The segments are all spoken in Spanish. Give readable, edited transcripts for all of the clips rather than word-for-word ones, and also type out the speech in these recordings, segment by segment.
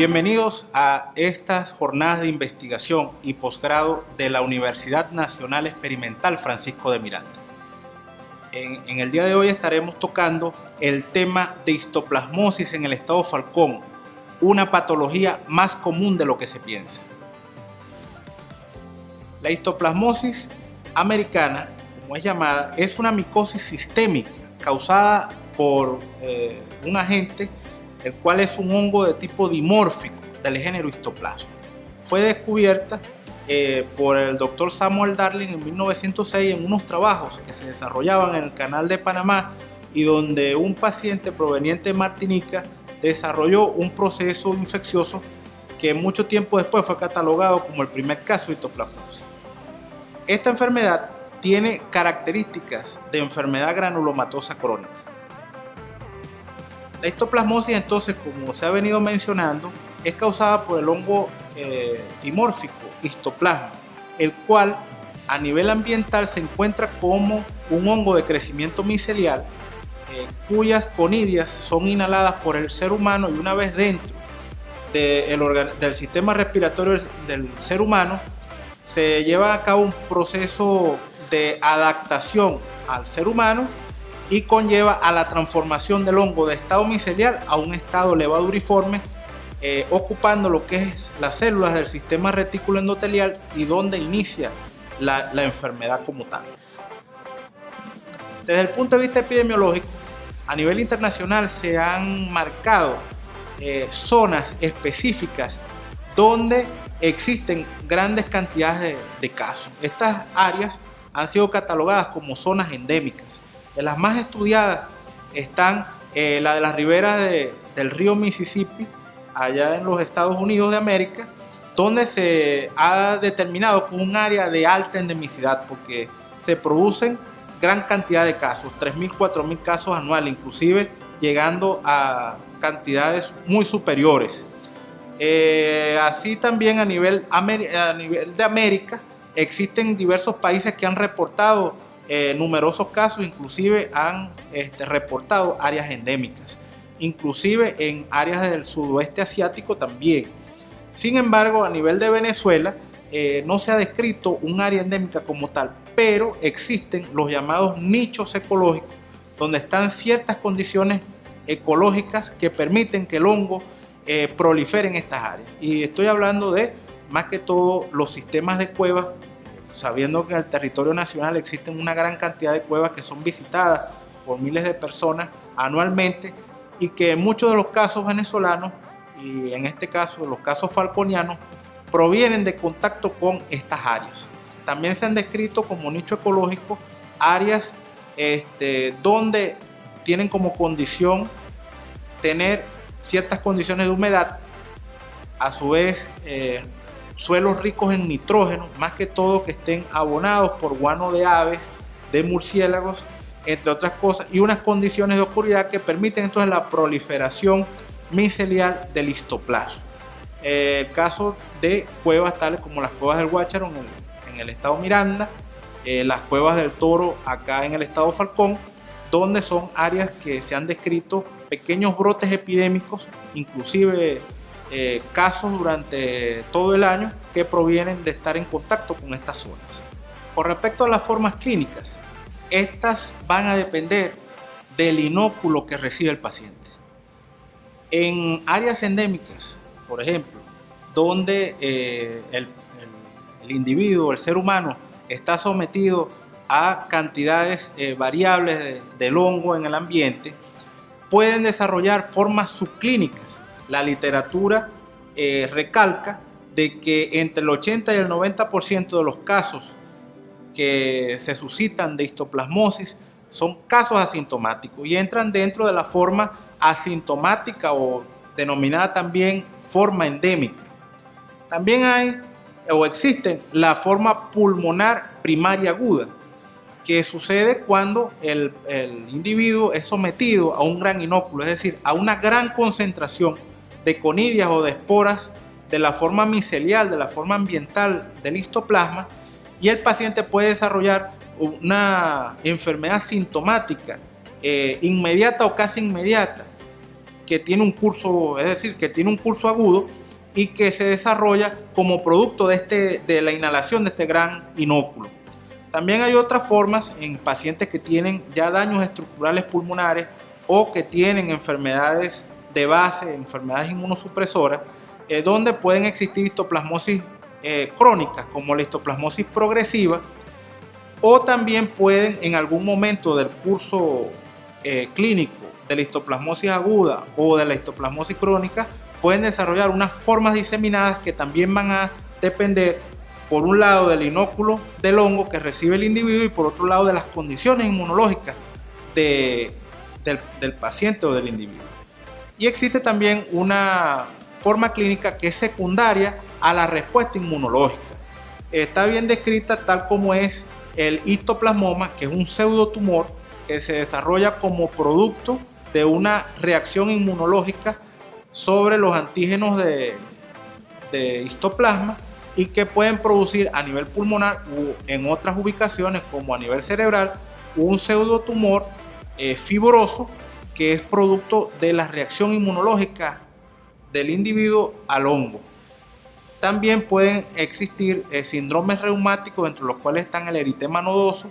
Bienvenidos a estas jornadas de investigación y posgrado de la Universidad Nacional Experimental Francisco de Miranda. En el día de hoy estaremos tocando el tema de histoplasmosis en el estado Falcón, una patología más común de lo que se piensa. La histoplasmosis americana, como es llamada, es una micosis sistémica causada por un agente, el cual es un hongo de tipo dimórfico del género Histoplasma. Fue descubierta por el doctor Samuel Darling en 1906 en unos trabajos que se desarrollaban en el Canal de Panamá y donde un paciente proveniente de Martinica desarrolló un proceso infeccioso que mucho tiempo después fue catalogado como el primer caso de histoplasmosis. Esta enfermedad tiene características de enfermedad granulomatosa crónica. La histoplasmosis, entonces, como se ha venido mencionando, es causada por el hongo dimórfico Histoplasma, el cual a nivel ambiental se encuentra como un hongo de crecimiento micelial cuyas conidias son inhaladas por el ser humano y una vez dentro del sistema respiratorio del ser humano se lleva a cabo un proceso de adaptación al ser humano y conlleva a la transformación del hongo de estado micelial a un estado levaduriforme, ocupando lo que es las células del sistema retículo endotelial y donde inicia la enfermedad como tal. Desde el punto de vista epidemiológico, a nivel internacional se han marcado zonas específicas donde existen grandes cantidades de casos. Estas áreas han sido catalogadas como zonas endémicas. De las más estudiadas están la de las riberas del río Mississippi, allá en los Estados Unidos de América, donde se ha determinado como un área de alta endemicidad porque se producen gran cantidad de casos, 3.000, 4.000 casos anuales, inclusive llegando a cantidades muy superiores. Así también a nivel de América existen diversos países que han reportado numerosos casos, inclusive han reportado áreas endémicas, inclusive en áreas del sudoeste asiático también. Sin embargo, a nivel de Venezuela no se ha descrito un área endémica como tal, pero existen los llamados nichos ecológicos, donde están ciertas condiciones ecológicas que permiten que el hongo prolifere en estas áreas. Y estoy hablando de, más que todo, los sistemas de cuevas, sabiendo que en el territorio nacional existen una gran cantidad de cuevas que son visitadas por miles de personas anualmente y que en muchos de los casos venezolanos, y en este caso los casos falconianos, provienen de contacto con estas áreas. También se han descrito como nicho ecológico áreas donde tienen como condición tener ciertas condiciones de humedad, a su vez suelos ricos en nitrógeno, más que todo que estén abonados por guano de aves, de murciélagos, entre otras cosas, y unas condiciones de oscuridad que permiten entonces la proliferación micelial del histoplasma. El caso de cuevas tales como las cuevas del Guácharo en el estado Miranda, las cuevas del Toro acá en el estado Falcón, donde son áreas que se han descrito pequeños brotes epidémicos, inclusive casos durante todo el año que provienen de estar en contacto con estas zonas. Con respecto a las formas clínicas, estas van a depender del inóculo que recibe el paciente. En áreas endémicas, por ejemplo, donde el individuo, el ser humano, está sometido a cantidades variables del hongo en el ambiente, pueden desarrollar formas subclínicas. La literatura recalca de que entre el 80 y el 90% de los casos que se suscitan de histoplasmosis son casos asintomáticos y entran dentro de la forma asintomática o denominada también forma endémica. También existe la forma pulmonar primaria aguda, que sucede cuando el individuo es sometido a un gran inóculo, es decir, a una gran concentración de conidias o de esporas de la forma micelial, de la forma ambiental del histoplasma, y el paciente puede desarrollar una enfermedad sintomática inmediata o casi inmediata, que tiene un curso, es decir, que tiene un curso agudo y que se desarrolla como producto de la inhalación de este gran inóculo. También hay otras formas en pacientes que tienen ya daños estructurales pulmonares o que tienen enfermedades de base, enfermedades inmunosupresoras, donde pueden existir histoplasmosis crónicas, como la histoplasmosis progresiva, o también pueden en algún momento del curso clínico de la histoplasmosis aguda o de la histoplasmosis crónica, pueden desarrollar unas formas diseminadas que también van a depender, por un lado, del inóculo del hongo que recibe el individuo y por otro lado de las condiciones inmunológicas del paciente o del individuo. Y existe también una forma clínica que es secundaria a la respuesta inmunológica. Está bien descrita tal como es el histoplasmoma, que es un pseudotumor que se desarrolla como producto de una reacción inmunológica sobre los antígenos de histoplasma y que pueden producir a nivel pulmonar u en otras ubicaciones como a nivel cerebral un pseudotumor fibroso que es producto de la reacción inmunológica del individuo al hongo. También pueden existir síndromes reumáticos, entre los cuales están el eritema nodoso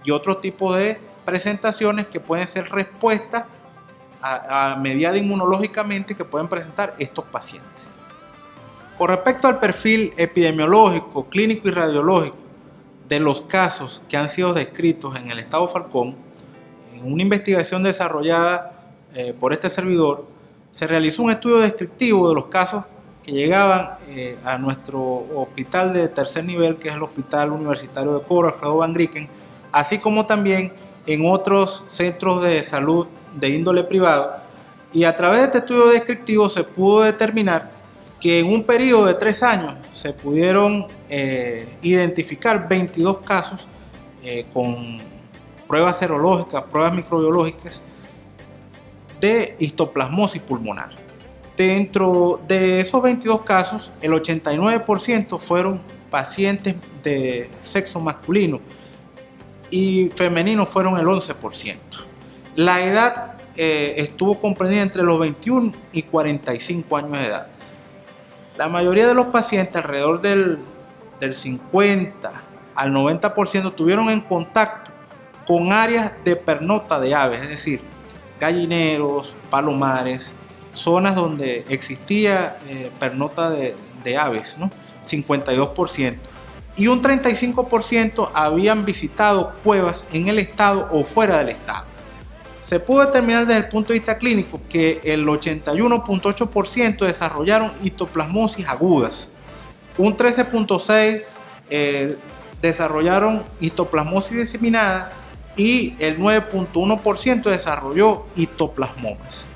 y otro tipo de presentaciones que pueden ser respuestas a mediada inmunológicamente que pueden presentar estos pacientes. Con respecto al perfil epidemiológico, clínico y radiológico de los casos que han sido descritos en el estado Falcón, en una investigación desarrollada por este servidor, se realizó un estudio descriptivo de los casos que llegaban a nuestro hospital de tercer nivel, que es el Hospital Universitario de Cobro, Alfredo Van Grieken, así como también en otros centros de salud de índole privado, y a través de este estudio descriptivo se pudo determinar que en un periodo de 3 años se pudieron identificar 22 casos con pruebas serológicas, pruebas microbiológicas de histoplasmosis pulmonar. Dentro de esos 22 casos, el 89% fueron pacientes de sexo masculino y femenino fueron el 11%. La edad estuvo comprendida entre los 21 y 45 años de edad. La mayoría de los pacientes, alrededor del 50 al 90%, tuvieron en contacto con áreas de pernota de aves, es decir, gallineros, palomares, zonas donde existía pernota de aves, ¿no? 52%. Y un 35% habían visitado cuevas en el estado o fuera del estado. Se pudo determinar desde el punto de vista clínico que el 81.8% desarrollaron histoplasmosis agudas, un 13.6% desarrollaron histoplasmosis diseminada y el 9.1% desarrolló histoplasmomas.